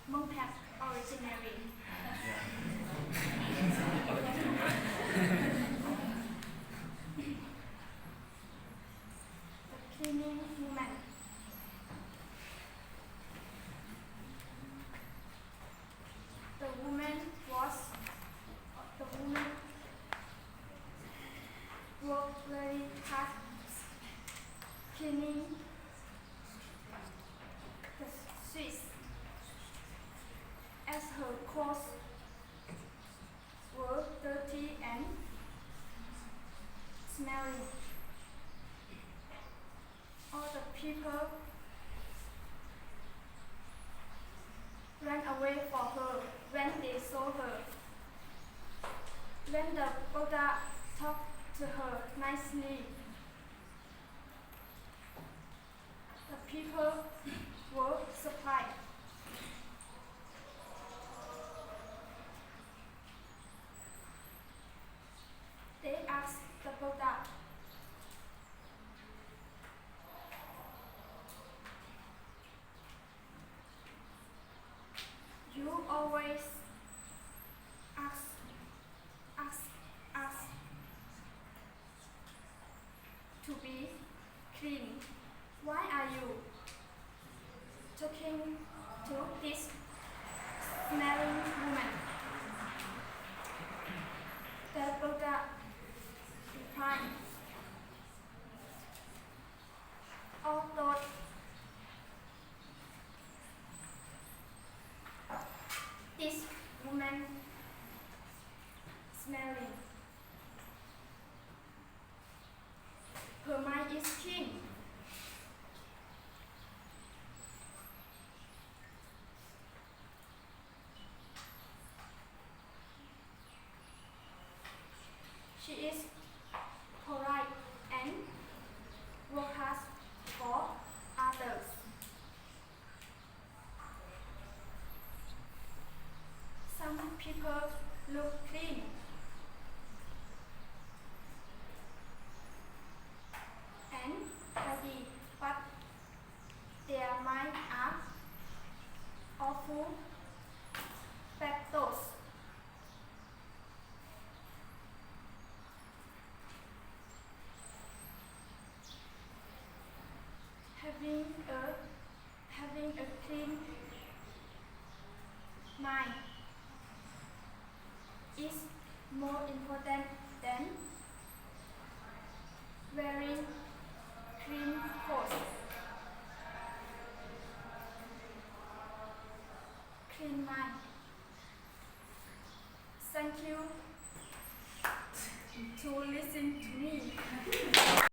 monk has originally. The cleaning woman. The woman worked very hard cleaning the streets as her clothes were dirty and smelly. All the people ran away for her when they saw her. When the Buddha talked to her nicely, the people were surprised. They asked the Buddha, "You always ask us to be clean. Why are you talking to this smelling woman?" The Buddha replied, "Although this woman smelling, her mind is clean. She is polite and works hard for others. Some people look clean and healthy, but their minds are awful bad thoughts. Having a clean mind is more important than wearing clean clothes. Clean mind." Thank you to listen to me.